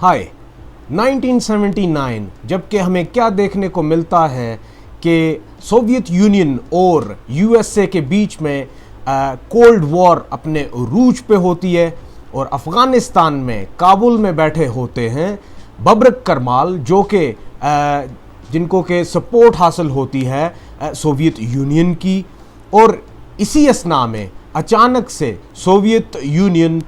हाय 1979 जबकि हमें क्या देखने को मिलता है कि सोवियत यूनियन और यूएसए के बीच में कोल्ड वॉर अपने रूज पे होती है और अफ़गानिस्तान में काबुल में बैठे होते हैं बबरक करमाल जो कि जिनको के सपोर्ट हासिल होती है सोवियत यूनियन की। और इसी असना में अचानक से सोवियत यूनियन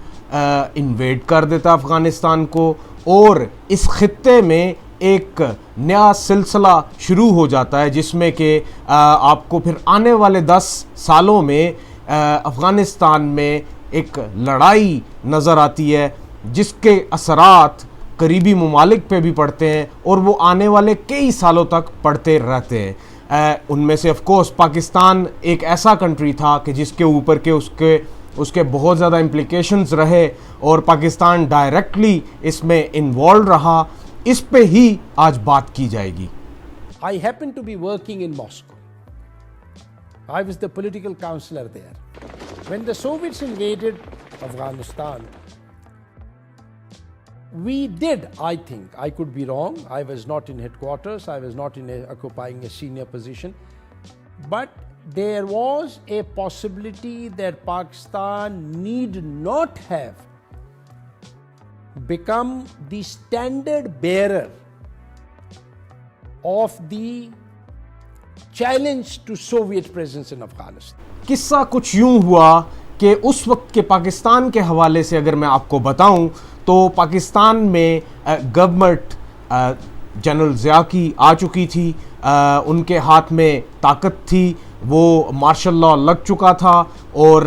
इन्वेड कर देता अफ़गानिस्तान को और इस खित्ते में एक नया सिलसिला शुरू हो जाता है जिसमें कि आपको फिर आने वाले 10 सालों में अफ़गानिस्तान में एक लड़ाई नज़र आती है जिसके असरात करीबी ममालिक पे भी पड़ते हैं और वो आने वाले कई सालों तक पड़ते रहते हैं। उनमें से ऑफ कोर्स पाकिस्तान एक ऐसा कंट्री था कि जिसके ऊपर के उसके बहुत ज़्यादा इम्प्लिकेशंस रहे और पाकिस्तान डायरेक्टली इसमें इन्वॉल्व रहा। इस पे ही आज बात की जाएगी। I happened to be working in Moscow. I was the political counselor there. When the Soviets invaded Afghanistan, we did, I think, I could be wrong, I was not in headquarters, I was not occupying a senior position, but there was a possibility that Pakistan need not have become the standard bearer of the challenge to Soviet presence in Afghanistan. किस्सा कुछ यूं हुआ कि उस वक्त के पाकिस्तान के हवाले से अगर मैं आपको बताऊं तो पाकिस्तान में गवर्नमेंट जनरल ज़िया की आ चुकी थी, उनके हाथ में ताकत थी, वो मार्शल लॉ लग चुका था और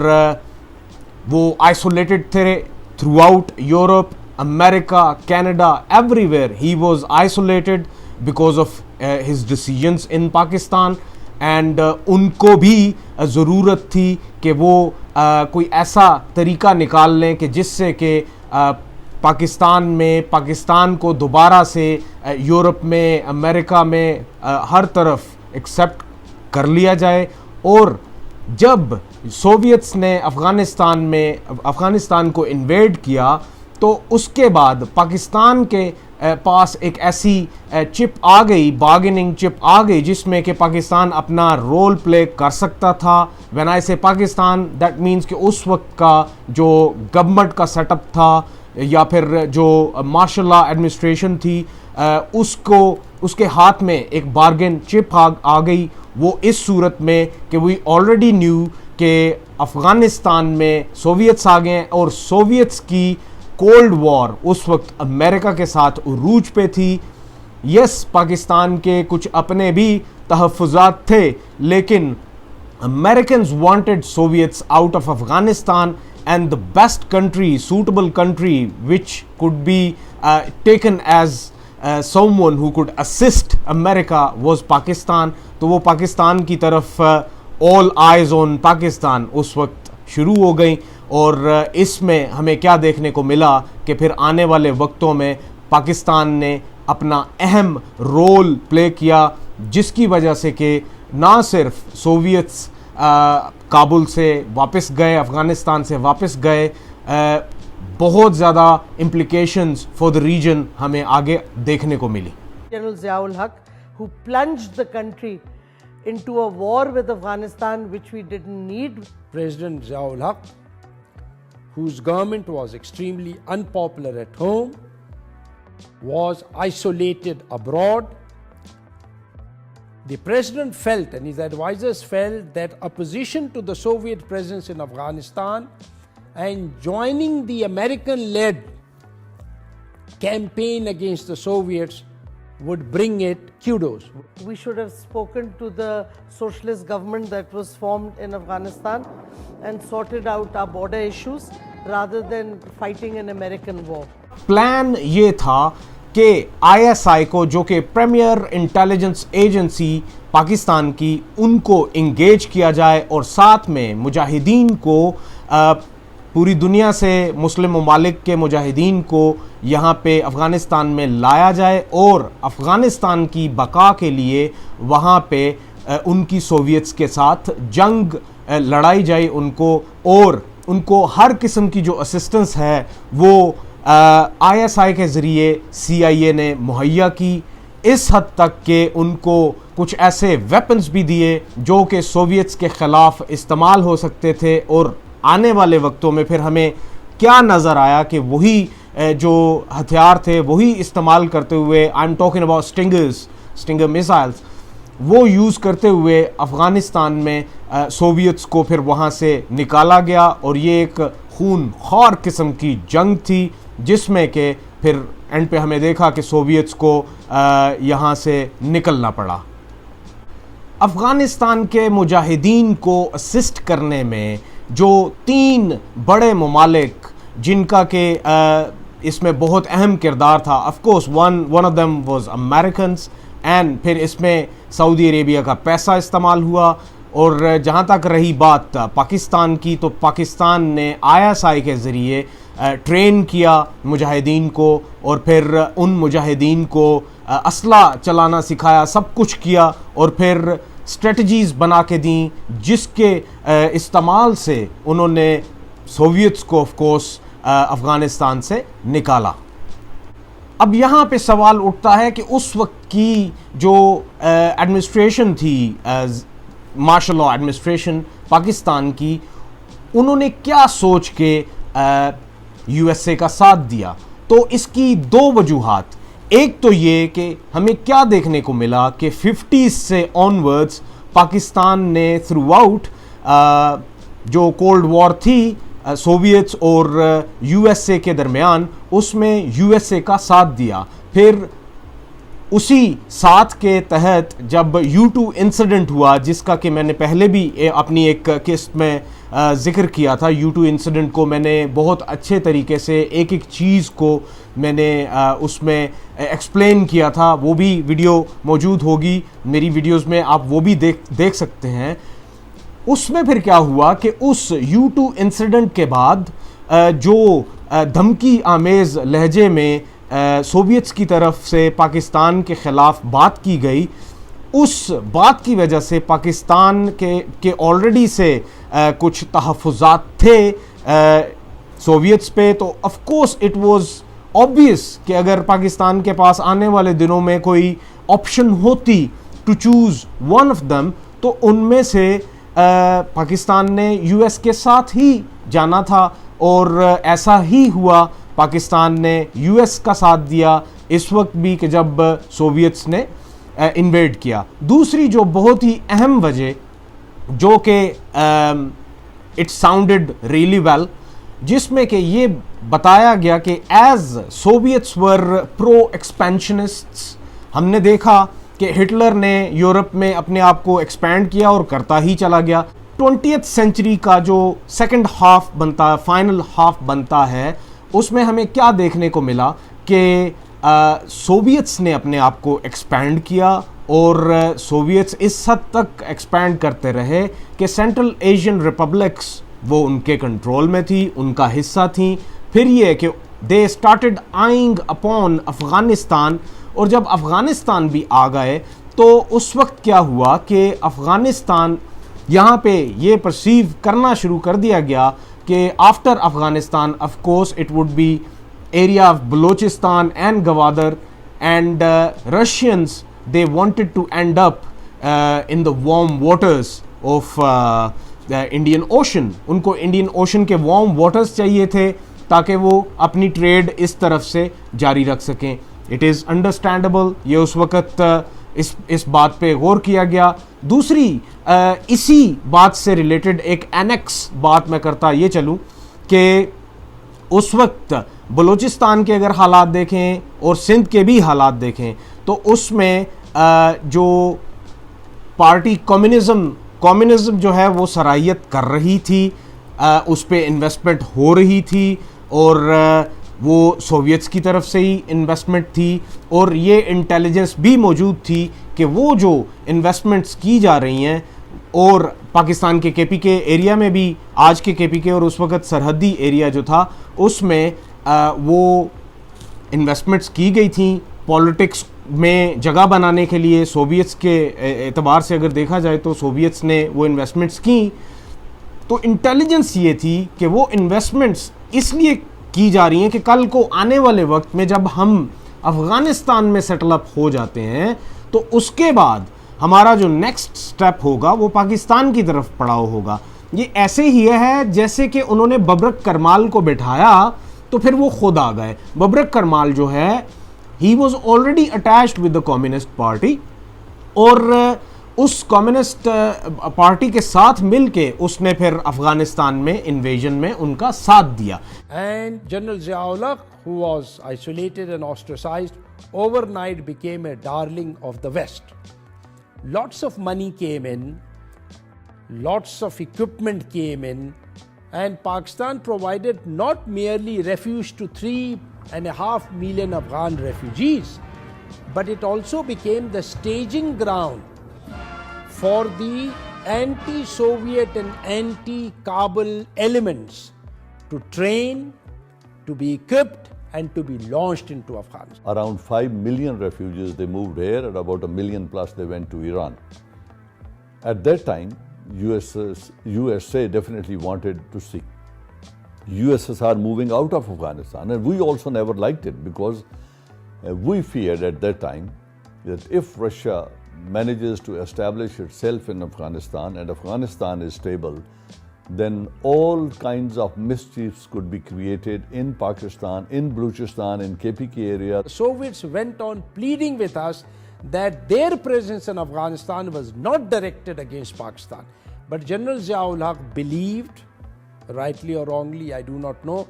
वो आइसोलेटेड थे through out Europe, America, Canada, everywhere he was isolated because of his decisions in Pakistan. And उनको भी ज़रूरत थी कि वो कोई ऐसा तरीका निकाल लें कि जिससे कि पाकिस्तान को दोबारा से यूरोप में, अमेरिका में, हर तरफ एक्सेप्ट कर लिया जाए। और जब सोवियट्स ने अफ़गानिस्तान को इन्वेड किया तो उसके बाद पाकिस्तान के पास एक ऐसी चिप आ गई, बार्गेनिंग चिप आ गई जिसमें कि पाकिस्तान अपना रोल प्ले कर सकता था। व्हेन आई से पाकिस्तान दैट मीन्स कि उस वक्त का जो गवर्नमेंट का सेटअप था या फिर जो मार्शल लॉ एडमिनिस्ट्रेशन थी उसके हाथ में एक बार्गेन चिप आ गई। वो इस सूरत में कि वी ऑलरेडी न्यू कि अफ़गानिस्तान में सोवियट्स आ गए और सोवियट्स की कोल्ड वॉर उस वक्त अमेरिका के साथ उरूज पे थी। यस, पाकिस्तान के कुछ अपने भी तहफ़्फ़ुज़ात थे लेकिन Americans wanted Soviets out of Afghanistan and the best country, suitable country which could be taken as someone who could assist America was Pakistan. तो वो पाकिस्तान की तरफ all eyes on Pakistan उस वक्त शुरू हो गई। और इसमें हमें क्या देखने को मिला कि फिर आने वाले वक्तों में पाकिस्तान ने अपना अहम रोल प्ले किया जिसकी वजह से कि ना सिर्फ सोवियट्स काबुल से वापस गए, अफ़गानिस्तान से वापस गए, बहुत ज़्यादा implications for the region हमें आगे देखने को मिली। General Ziaul Haq, who plunged the country into a war with Afghanistan which we didn't need. President Ziaul Haq, whose government was extremely unpopular at home, was isolated abroad. The president felt and his advisors felt that opposition to the Soviet presence in Afghanistan and joining the American-led campaign against the Soviets would bring it kudos. We should have spoken to the socialist government that was formed in Afghanistan and sorted out our border issues rather than fighting an American war. Plan ये था कि ISI को, जो कि premiere intelligence agency Pakistan की, उनको engage किया जाए और साथ में मुजाहिदीन को, पूरी दुनिया से मुस्लिम ममालिक के मुजाहिदीन को यहाँ पे अफ़गानिस्तान में लाया जाए और अफ़गानिस्तान की बका के लिए वहाँ पे उनकी सोवियट्स के साथ जंग लड़ाई जाए उनको, और उनको हर किस्म की जो असिस्टेंस है वो ISI के ज़रिए CIA ने मुहैया की, इस हद तक कि उनको कुछ ऐसे वेपन्स भी दिए जो कि सोवियट्स के ख़िलाफ़ इस्तेमाल हो सकते थे। और आने वाले वक्तों में फिर हमें क्या नज़र आया कि वही जो हथियार थे वही इस्तेमाल करते हुए, I am talking about stinger missiles, वो यूज़ करते हुए अफ़गानिस्तान में सोवियट्स को फिर वहाँ से निकाला गया। और ये एक खूनख्वार किस्म की जंग थी जिसमें कि फिर एंड पे हमें देखा कि सोवियट्स को यहाँ से निकलना पड़ा। अफ़गानिस्तान के मुजाहिदीन को असिस्ट करने में जो 3 बड़े ममालिक जिनका के इसमें बहुत अहम किरदार था, of course one of them was Americans, and फिर इसमें सऊदी अरेबिया का पैसा इस्तेमाल हुआ। और जहाँ तक रही बात पाकिस्तान की, तो पाकिस्तान ने ISI के ज़रिए ट्रेन किया मुजाहिदीन को और फिर उन मुजाहिदीन को असला चलाना सिखाया, सब कुछ किया और फिर स्ट्रेटजीज़ बना के दी जिसके इस्तेमाल से उन्होंने सोवियट्स को ऑफ कोर्स अफ़गानिस्तान से निकाला। अब यहाँ पे सवाल उठता है कि उस वक्त की जो एडमिनिस्ट्रेशन थी, मार्शल लॉ एडमिनिस्ट्रेशन पाकिस्तान की, उन्होंने क्या सोच के USA का साथ दिया। तो इसकी 2 वजूहात, एक तो ये कि हमें क्या देखने को मिला कि 50s से ऑनवर्ड्स पाकिस्तान ने थ्रू आउट जो कोल्ड वॉर थी सोवियट्स और USA के दरमियान, उसमें USA का साथ दिया। फिर उसी साथ के तहत जब U2 इंसिडेंट हुआ, जिसका कि मैंने पहले भी अपनी एक किस्त में ज़िक्र किया था, U2 इंसिडेंट को मैंने बहुत अच्छे तरीके से एक एक चीज़ को मैंने उसमें एक्सप्लेन किया था, वो भी वीडियो मौजूद होगी मेरी वीडियोस में, आप वो भी देख सकते हैं। उसमें फिर क्या हुआ कि उस U2 इंसिडेंट के बाद जो धमकी आमेज़ लहजे में सोवियट्स की तरफ से पाकिस्तान के ख़िलाफ़ बात की गई, उस बात की वजह से पाकिस्तान के ऑलरेडी से कुछ तहफ़्फ़ुज़ात थे सोवियट्स पे। तो of course it was obvious कि अगर पाकिस्तान के पास आने वाले दिनों में कोई ऑप्शन होती to choose one of them, तो उनमें से पाकिस्तान ने US के साथ ही जाना था। और ऐसा ही हुआ, पाकिस्तान ने US का साथ दिया इस वक्त भी कि जब सोवियट्स ने इन्वेड किया। दूसरी जो बहुत ही अहम वजह, जो कि इट साउंडेड रियली वेल, जिसमें कि ये बताया गया कि एज सोवियट्स वर प्रो एक्सपेंशनिस्ट्स, हमने देखा कि हिटलर ने यूरोप में अपने आप को एक्सपैंड किया और करता ही चला गया। 20th सेंचुरी का जो सेकंड हाफ बनता है, फाइनल हाफ बनता है, उसमें हमें क्या देखने को मिला कि सोवियट्स ने अपने आप को एक्सपैंड किया और सोवियट्स इस हद तक एक्सपैंड करते रहे कि सेंट्रल एशियन रिपब्लिक्स वो उनके कंट्रोल में थी, उनका हिस्सा थी। फिर ये कि they started eyeing upon Afghanistan, और जब अफ़गानिस्तान भी आ गए तो उस वक्त क्या हुआ कि अफ़गानिस्तान, यहाँ पे ये परसीव करना शुरू कर दिया गया कि after Afghanistan of course it would be area of Balochistan and Gwadar, and Russians they wanted to end up in the warm waters of Indian Ocean. उनको इंडियन ओशन के वार्म वाटर्स चाहिए थे ताकि वो अपनी ट्रेड इस तरफ से जारी रख सकें। इट इज़ अंडरस्टैंडेबल, ये उस वक़्त इस बात पे गौर किया गया। दूसरी इसी बात से रिलेटेड एक एनेक्स बात मैं करता ये चलूँ कि उस वक्त बलूचिस्तान के अगर हालात देखें और सिंध के भी हालात देखें तो उसमें जो पार्टी कम्युनिज़म जो है वो सराहियत कर रही थी, उस पर इन्वेस्टमेंट हो रही थी और वो सोवियट्स की तरफ से ही इन्वेस्टमेंट थी। और ये इंटेलिजेंस भी मौजूद थी कि वो जो इन्वेस्टमेंट्स की जा रही हैं, और पाकिस्तान के KPK एरिया में भी, आज के KPK और उस वक़्त सरहदी एरिया जो था उसमें वो इन्वेस्टमेंट्स की गई थी पॉलिटिक्स में जगह बनाने के लिए। सोवियट्स के एतबार से अगर देखा जाए तो सोवियट्स ने वो इन्वेस्टमेंट्स की। तो इंटेलिजेंस ये थी कि वो इन्वेस्टमेंट्स इसलिए की जा रही हैं कि कल को आने वाले वक्त में जब हम अफ़गानिस्तान में सेटल अप हो जाते हैं तो उसके बाद हमारा जो नेक्स्ट स्टेप होगा वो पाकिस्तान की तरफ पड़ाव होगा। ये ऐसे ही है जैसे कि उन्होंने बबरक करमाल को बिठाया तो फिर वो खुद आ गए। बबरक करमाल जो है he was already attached with the communist party और उस कम्युनिस्ट पार्टी के साथ मिलके उसने फिर अफगानिस्तान में इन्वेजन में उनका साथ दिया। And General Zia-ul Haq, who was isolated and ostracized, overnight became a darling of the West. Lots of money came in, lots of equipment came in, and Pakistan provided not merely refuge to 3.5 million Afghan refugees, but it also became the staging ground for the anti-Soviet and anti-Kabul elements to train, to be equipped, and to be launched into Afghanistan. Around 5 million refugees, they moved here, and about 1 million plus they went to Iran. At that time, USA definitely wanted to see USSR moving out of Afghanistan, and we also never liked it because we feared at that time that if Russia manages to establish itself in Afghanistan and Afghanistan is stable, then all kinds of mischiefs could be created in Pakistan, in Balochistan, in KPK area. The Soviets went on pleading with us that their presence in Afghanistan was not directed against Pakistan. But General Zia-ul Haq believed, rightly or wrongly, I do not know,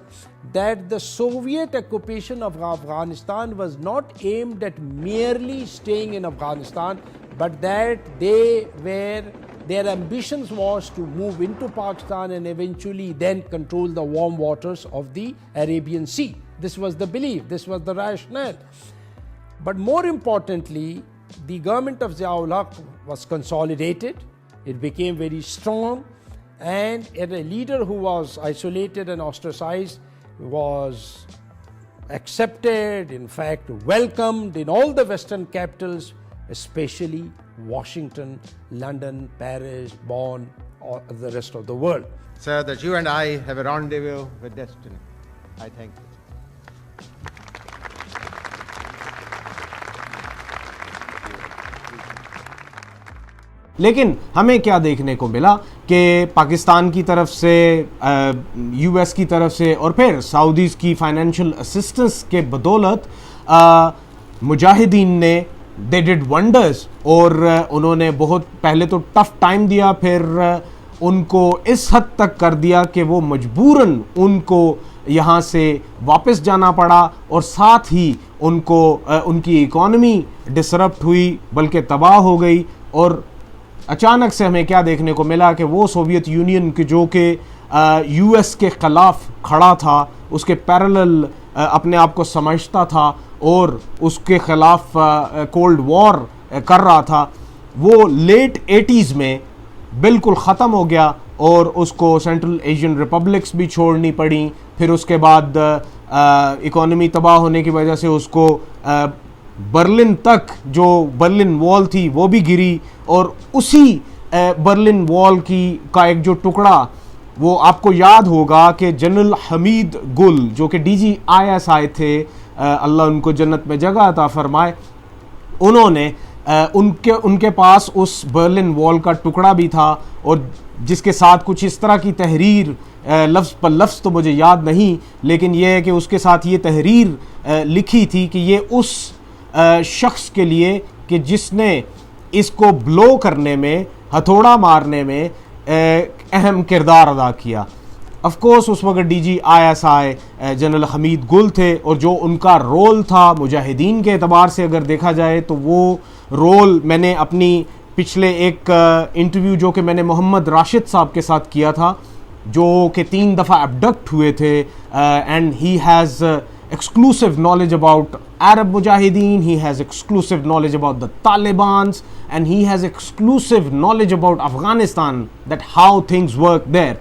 that the Soviet occupation of Afghanistan was not aimed at merely staying in Afghanistan, but that their ambitions was to move into Pakistan and eventually then control the warm waters of the Arabian Sea. This was the belief, this was the rationale. But more importantly, the government of Zia-ul Haq was consolidated, it became very strong, and a leader who was isolated and ostracized was accepted, in fact welcomed in all the Western capitals, especially Washington, London, Paris, Bonn, or the rest of the world. Sir, that you and I have a rendezvous with destiny. I thank you. लेकिन हमें क्या देखने को मिला कि पाकिस्तान की तरफ से, यूएस की तरफ से और फिर सऊदीज़ की फाइनेंशियल असिस्टेंस के बदौलत मुजाहिदीन ने दे डिड वंडर्स और उन्होंने बहुत पहले तो टफ टाइम दिया, फिर उनको इस हद तक कर दिया कि वो मजबूरन उनको यहाँ से वापस जाना पड़ा और साथ ही उनको उनकी इकॉनमी डिसरप्ट हुई बल्कि तबाह हो गई। और अचानक से हमें क्या देखने को मिला कि वो सोवियत यूनियन के जो कि यूएस के ख़िलाफ़ खड़ा था, उसके पैरेलल अपने आप को समझता था और उसके ख़िलाफ़ कोल्ड वॉर कर रहा था, वो लेट 80s में बिल्कुल ख़त्म हो गया और उसको सेंट्रल एशियन रिपब्लिक्स भी छोड़नी पड़ी। फिर उसके बाद इकॉनमी तबाह होने की वजह से उसको बर्लिन तक, जो बर्लिन वॉल थी वो भी गिरी और उसी बर्लिन वॉल का एक जो टुकड़ा, वो आपको याद होगा कि जनरल हमीद गुल जो कि DGISI थे, अल्लाह उनको जन्नत में जगह अता फरमाए, उन्होंने उनके पास उस बर्लिन वॉल का टुकड़ा भी था और जिसके साथ कुछ इस तरह की तहरीर, लफ्ज़ पर लफ्ज़ तो मुझे याद नहीं, लेकिन यह है कि उसके साथ ये तहरीर लिखी थी कि ये उस शख्स के लिए कि जिसने इसको ब्लो करने में, हथौड़ा मारने में अहम किरदार अदा किया। ऑफ कोर्स उस वक्त DGISI जनरल हमीद गुल थे और जो उनका रोल था मुजाहिदीन के एतबार से अगर देखा जाए तो वो रोल मैंने अपनी पिछले एक इंटरव्यू जो कि मैंने मोहम्मद राशिद साहब के साथ किया था, जो कि 3 दफ़ा एबडक्ट हुए थे, and he has exclusive knowledge about Arab Mujahideen, he has exclusive knowledge about the Talibans, and he has exclusive knowledge about Afghanistan, that how things work there.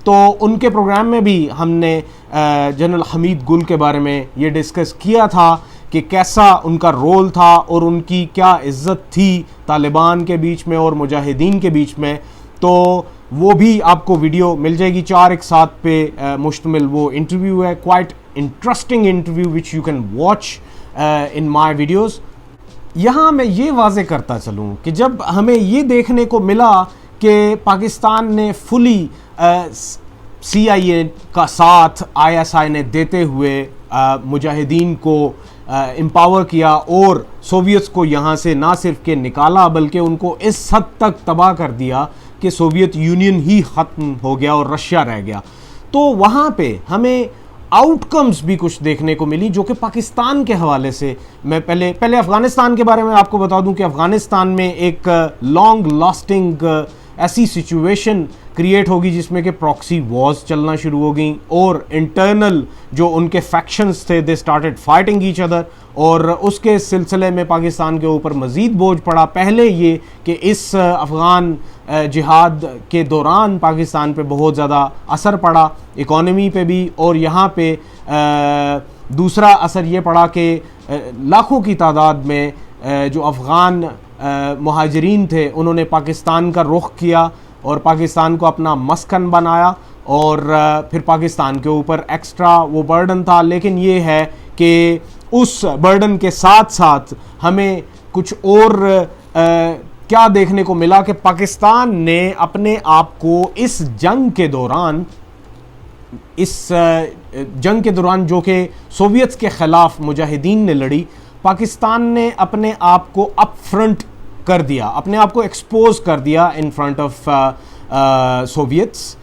तो उनके प्रोग्राम में भी हमने जनरल हमीद गुल के बारे में ये डिस्कस किया था कि कैसा उनका रोल था और उनकी क्या इज़्ज़त थी तालिबान के बीच में और मुजाहिदीन के बीच में। तो वो भी आपको वीडियो मिल जाएगी। 4 एक साथ पे मुश्तमिल वो इंटरव्यू है, quite interesting interview which you can watch in my videos. यहाँ मैं ये वाजे करता चलूँ कि जब हमें ये देखने को मिला कि पाकिस्तान ने फुली CIA का साथ ISI ने देते हुए मुजाहिदीन को एम्पावर किया और सोवियट्स को यहाँ से ना सिर्फ के निकाला बल्कि उनको इस हद तक तबाह कर दिया कि सोवियत यूनियन ही ख़त्म हो गया और रशिया रह गया, तो वहाँ पे हमें आउटकम्स भी कुछ देखने को मिली जो कि पाकिस्तान के हवाले से। मैं पहले अफ़गानिस्तान के बारे में आपको बता दूं कि अफ़गानिस्तान में एक लॉन्ग लास्टिंग ऐसी सिचुएशन क्रिएट होगी जिसमें कि प्रॉक्सी वॉर्स चलना शुरू हो गई और इंटरनल जो उनके फैक्शंस थे they started fighting each other, और उसके सिलसिले में पाकिस्तान के ऊपर मज़ीद बोझ पड़ा। पहले ये कि इस अफ़गान जिहाद के दौरान पाकिस्तान पे बहुत ज़्यादा असर पड़ा इकॉनमी पे भी, और यहाँ पे दूसरा असर ये पड़ा कि लाखों की तादाद में जो अफ़गान मुहाजिरीन थे उन्होंने पाकिस्तान का रुख किया और पाकिस्तान को अपना मस्कन बनाया, और फिर पाकिस्तान के ऊपर एक्स्ट्रा वो बर्डन था। लेकिन ये है कि उस बर्डन के साथ साथ हमें कुछ और क्या देखने को मिला कि पाकिस्तान ने अपने आप को इस जंग के दौरान जो कि सोवियट्स के ख़िलाफ़ मुजाहिदीन ने लड़ी, पाकिस्तान ने अपने आप को अप फ्रंट कर दिया, अपने आप को एक्सपोज कर दिया in front of Soviets.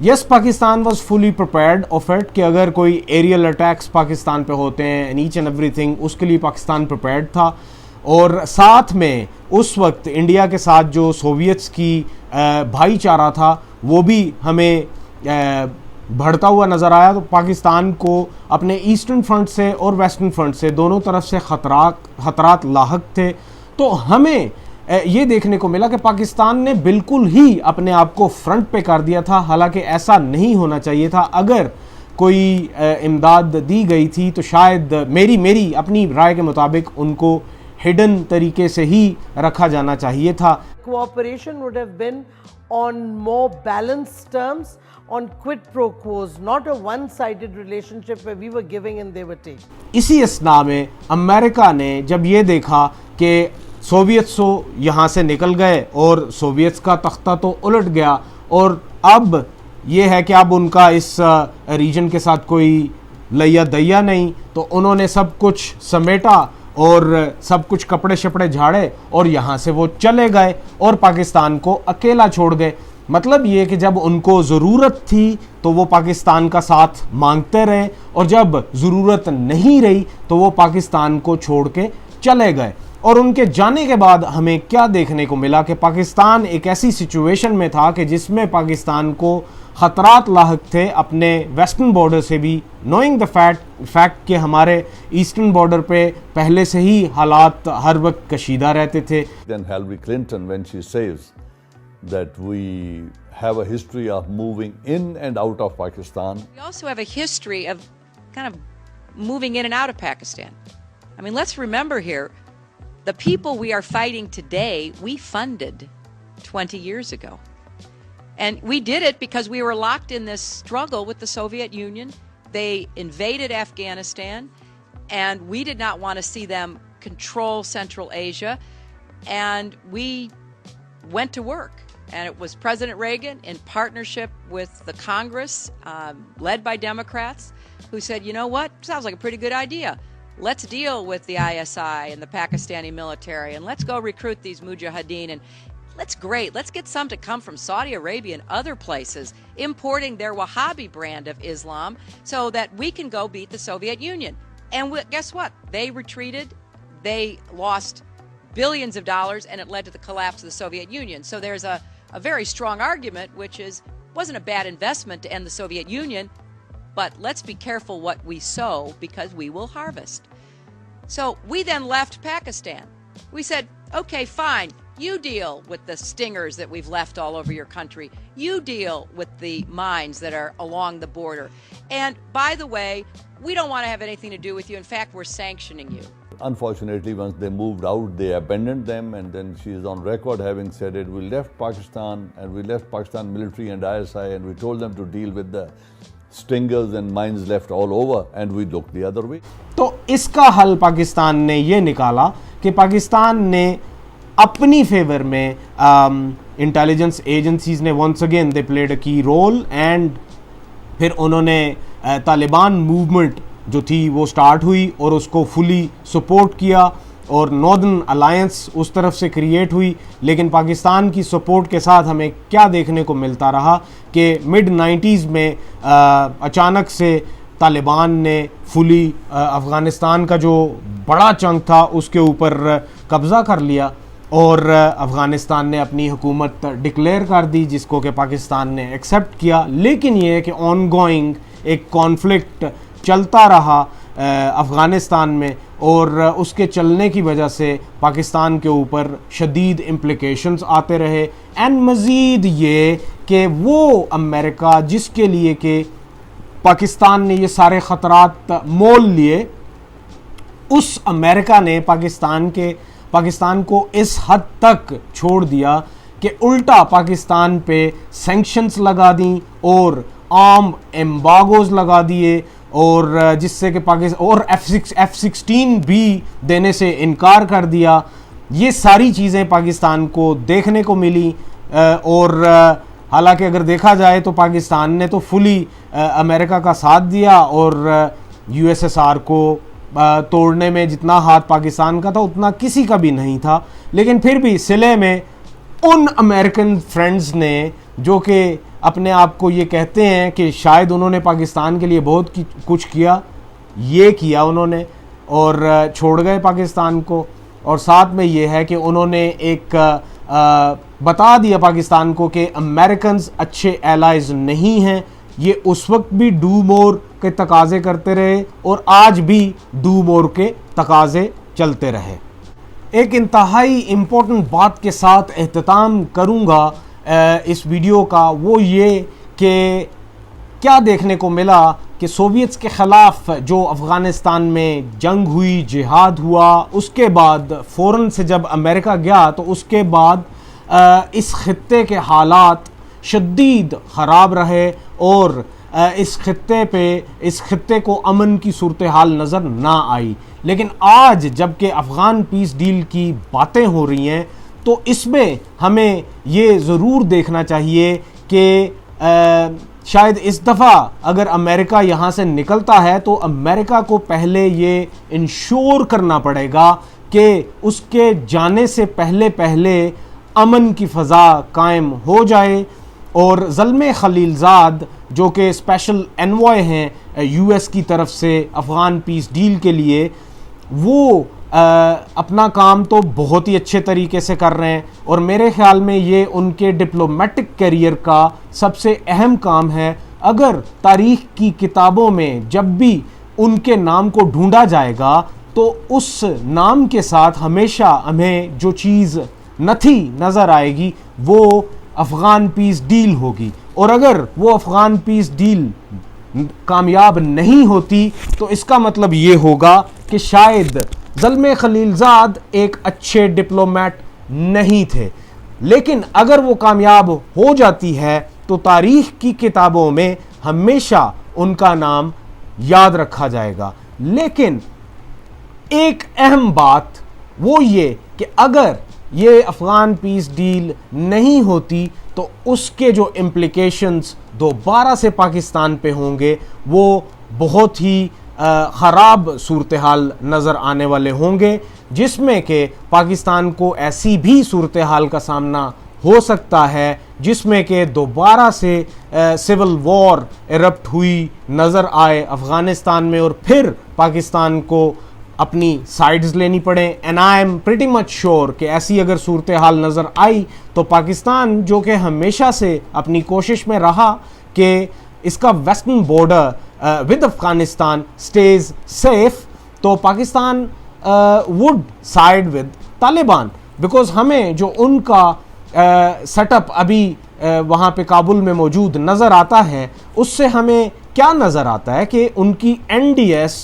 Yes, Pakistan was fully prepared of it कि अगर कोई एरियल अटैक्स पाकिस्तान पे होते हैं एंड ईच एंड एवरीथिंग, उसके लिए पाकिस्तान प्रिपेयर्ड था। और साथ में उस वक्त इंडिया के साथ जो सोवियट्स की भाईचारा था वो भी हमें बढ़ता हुआ नज़र आया। तो पाकिस्तान को अपने ईस्टर्न फ्रंट से और वेस्टर्न फ्रंट से दोनों तरफ से खतरात लाहक थे। तो हमें ये देखने को मिला कि पाकिस्तान ने बिल्कुल ही अपने आप को फ्रंट पे कर दिया था, हालांकि ऐसा नहीं होना चाहिए था। अगर कोई इमदाद दी गई थी तो शायद मेरी अपनी राय के मुताबिक उनको हिडन तरीके से ही रखा जाना चाहिए था। Cooperation would have been on more balanced terms, on quid pro quos, not a one-sided relationship where we were giving and they were taking. इसी असना में अमेरिका ने जब ये देखा कि सोवियट्स यहाँ से निकल गए और सोवियट्स का तख्ता तो उलट गया और अब ये है कि अब उनका इस रीजन के साथ कोई लैया दैया नहीं, तो उन्होंने सब कुछ समेटा और सब कुछ कपड़े शपड़े झाड़े और यहाँ से वो चले गए और पाकिस्तान को अकेला छोड़ गए। मतलब ये कि जब उनको ज़रूरत थी तो वो पाकिस्तान का साथ मांगते रहे और जब ज़रूरत नहीं रही तो वो पाकिस्तान को छोड़ के चले गए। और उनके जाने के बाद हमें क्या देखने को मिला कि पाकिस्तान एक ऐसी सिचुएशन में था कि जिसमें पाकिस्तान को ख़तरात लाहक थे अपने वेस्टर्न बॉर्डर से भी, नोइंग द फैक्ट कि हमारे ईस्टर्न बॉर्डर पे पहले से ही हालात हर वक्त कशीदा रहते थे। Then Hillary Clinton, when she says that we have a history of moving in and out of Pakistan. We also have a history of kind of moving in and out of Pakistan. I mean, let's remember here, the people we are fighting today, we funded 20 years ago. And we did it because we were locked in this struggle with the Soviet Union. They invaded Afghanistan, and we did not want to see them control Central Asia. And we went to work. And it was President Reagan, in partnership with the Congress, led by Democrats, who said, you know what, sounds like a pretty good idea. Let's deal with the ISI and the Pakistani military, and let's go recruit these mujahideen. And let's get some to come from Saudi Arabia and other places, importing their Wahhabi brand of Islam so that we can go beat the Soviet Union. And guess what? They retreated. They lost billions of dollars, and it led to the collapse of the Soviet Union. So there's a very strong argument, which is, wasn't a bad investment to end the Soviet Union, but let's be careful what we sow because we will harvest. So we then left Pakistan. We said, okay, fine, you deal with the stingers that we've left all over your country. You deal with the mines that are along the border. And by the way, we don't want to have anything to do with you. In fact, we're sanctioning you. unfortunately, once they moved out, they abandoned them, and then she is on record having said it. We left Pakistan, and we left Pakistan military and ISI, and we told them to deal with the stingers and mines left all over, and we looked the other way. तो इसका हल पाकिस्तान ने ये निकाला कि पाकिस्तान ने अपनी favour में इंटेलिजेंस एजेंसीज ने once again they played a key role, and फिर उन्होंने तालिबान मूवमेंट जो थी वो स्टार्ट हुई और उसको फुली सपोर्ट किया, और नॉर्दर्न अलायंस उस तरफ से क्रिएट हुई। लेकिन पाकिस्तान की सपोर्ट के साथ हमें क्या देखने को मिलता रहा कि मिड 90s में अचानक से तालिबान ने फुली अफ़गानिस्तान का जो बड़ा चंक था उसके ऊपर कब्ज़ा कर लिया, और अफ़गानिस्तान ने अपनी हुकूमत डिक्लेयर कर दी, जिसको कि पाकिस्तान ने एक्सेप्ट किया। लेकिन ये है कि ऑनगोइंग एक कॉन्फ्लिक्ट चलता रहा अफ़गानिस्तान में, और उसके चलने की वजह से पाकिस्तान के ऊपर शदीद इम्प्लिकेशंस आते रहे। एंड मज़ीद ये कि वो अमेरिका जिसके लिए कि पाकिस्तान ने ये सारे ख़तरात मोल लिए, उस अमेरिका ने पाकिस्तान को इस हद तक छोड़ दिया कि उल्टा पाकिस्तान पे सैंक्शंस लगा दी और आर्म एम्बागोज लगा दिए, और जिससे कि पाकिस्तान और F-16 भी देने से इनकार कर दिया। ये सारी चीज़ें पाकिस्तान को देखने को मिली, और हालांकि अगर देखा जाए तो पाकिस्तान ने तो फुली अमेरिका का साथ दिया, और USSR को तोड़ने में जितना हाथ पाकिस्तान का था उतना किसी का भी नहीं था। लेकिन फिर भी सिले में उन अमेरिकन फ्रेंड्स ने जो कि अपने आप को ये कहते हैं कि शायद उन्होंने पाकिस्तान के लिए बहुत कुछ किया, ये किया उन्होंने और छोड़ गए पाकिस्तान को। और साथ में ये है कि उन्होंने एक बता दिया पाकिस्तान को कि अमेरिकन्स अच्छे एलाइज नहीं हैं। ये उस वक्त भी डू मोर के तकाजे करते रहे और आज भी डू मोर के तकाजे चलते रहे। एक इंतहाई इम्पोर्टेंट बात के साथ एहतताम करूँगा इस वीडियो का, वो ये कि क्या देखने को मिला कि सोवियट्स के ख़िलाफ़ जो अफ़गानिस्तान में जंग हुई, जिहाद हुआ, उसके बाद फ़ौरन से जब अमेरिका गया तो उसके बाद इस खित्ते के हालात शदीद ख़राब रहे और इस खित्ते को अमन की सूरत हाल नज़र ना आई। लेकिन आज जबकि अफ़गान पीस डील की बातें हो रही हैं तो इसमें हमें ये ज़रूर देखना चाहिए कि शायद इस दफ़ा अगर अमेरिका यहाँ से निकलता है तो अमेरिका को पहले ये इंश्योर करना पड़ेगा कि उसके जाने से पहले अमन की फ़ज़ा कायम हो जाए। और ज़ल्मे खलीलज़ाद जो कि स्पेशल एनवॉय हैं US की तरफ से अफ़गान पीस डील के लिए, वो अपना काम तो बहुत ही अच्छे तरीके से कर रहे हैं और मेरे ख़्याल में ये उनके डिप्लोमेटिक करियर का सबसे अहम काम है। अगर तारीख़ की किताबों में जब भी उनके नाम को ढूंढा जाएगा तो उस नाम के साथ हमेशा हमें जो चीज़ नथी नज़र आएगी वो अफ़गान पीस डील होगी। और अगर वो अफ़गान पीस डील कामयाब नहीं होती तो इसका मतलब ये होगा कि शायद ज़ल्मे खलीलज़ाद एक अच्छे डिप्लोमेट नहीं थे। लेकिन अगर वो कामयाब हो जाती है तो तारीख़ की किताबों में हमेशा उनका नाम याद रखा जाएगा। लेकिन एक अहम बात वो ये कि अगर ये अफ़गान पीस डील नहीं होती तो उसके जो इम्प्लिकेशंस दोबारा से पाकिस्तान पे होंगे वो बहुत ही ख़राब सूरत हाल नज़र आने वाले होंगे, जिसमें कि पाकिस्तान को ऐसी भी सूरत हाल का सामना हो सकता है जिसमें कि दोबारा से सिविल वॉर इरप्ट हुई नज़र आए अफ़गानिस्तान में और फिर पाकिस्तान को अपनी साइड्स लेनी पड़े। And I am pretty much sure कि ऐसी अगर सूरत हाल नज़र आई तो पाकिस्तान जो कि हमेशा से अपनी कोशिश में रहा कि इसका western border with Afghanistan stays safe, तो Pakistan would side with Taliban, because हमें जो उनका सेटअप अभी वहाँ पे काबुल में मौजूद नज़र आता है उससे हमें क्या नज़र आता है कि उनकी NDS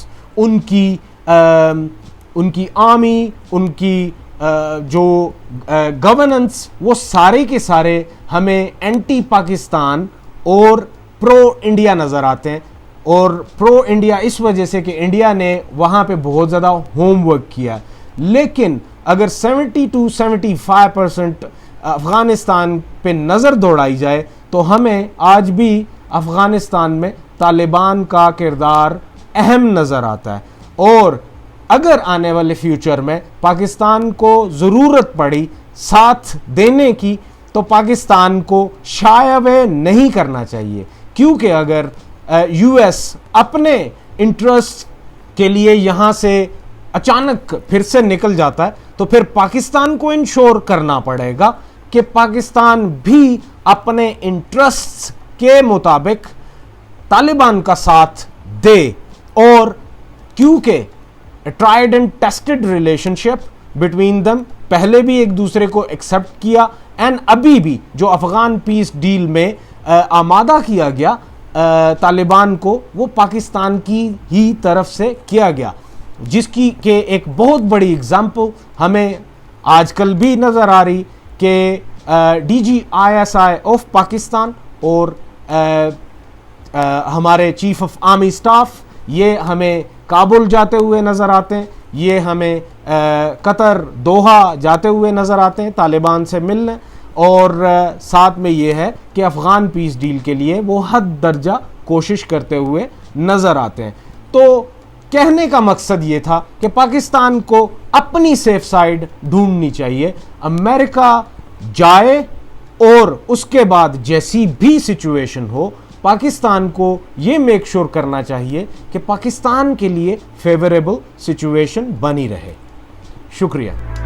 उनकी आर्मी, उनकी जो गवर्नेंस, वो सारे के सारे हमें एंटी पाकिस्तान और प्रो इंडिया नज़र आते हैं। और प्रो इंडिया इस वजह से कि इंडिया ने वहाँ पे बहुत ज़्यादा होमवर्क किया। लेकिन अगर 70 to 75% अफ़गानिस्तान पे नज़र दौड़ाई जाए तो हमें आज भी अफ़गानिस्तान में तालिबान का किरदार अहम नज़र आता है। और अगर आने वाले फ्यूचर में पाकिस्तान को ज़रूरत पड़ी साथ देने की तो पाकिस्तान को शाया वे नहीं करना चाहिए, क्योंकि अगर यूएस अपने इंटरेस्ट के लिए यहाँ से अचानक फिर से निकल जाता है तो फिर पाकिस्तान को इंश्योर करना पड़ेगा कि पाकिस्तान भी अपने इंटरेस्ट्स के मुताबिक तालिबान का साथ दे। और क्योंकि tried and tested relationship between them, पहले भी एक दूसरे को एक्सेप्ट किया एंड अभी भी जो अफगान पीस डील में आमादा किया गया तालिबान को, वो पाकिस्तान की ही तरफ से किया गया, जिसकी के एक बहुत बड़ी एग्जाम्पल हमें आजकल भी नज़र आ रही कि DGISI ऑफ पाकिस्तान और हमारे चीफ ऑफ आर्मी स्टाफ ये हमें काबुल जाते हुए नज़र आते हैं, ये हमें कतर दोहा जाते हुए नज़र आते हैं तालिबान से मिलने। और साथ में ये है कि अफ़गान पीस डील के लिए वो हद दर्जा कोशिश करते हुए नज़र आते हैं। तो कहने का मकसद ये था कि पाकिस्तान को अपनी सेफ साइड ढूंढनी चाहिए, अमेरिका जाए और उसके बाद जैसी भी सिचुएशन हो पाकिस्तान को ये मेक श्योर करना चाहिए कि पाकिस्तान के लिए फेवरेबल सिचुएशन बनी रहे। शुक्रिया।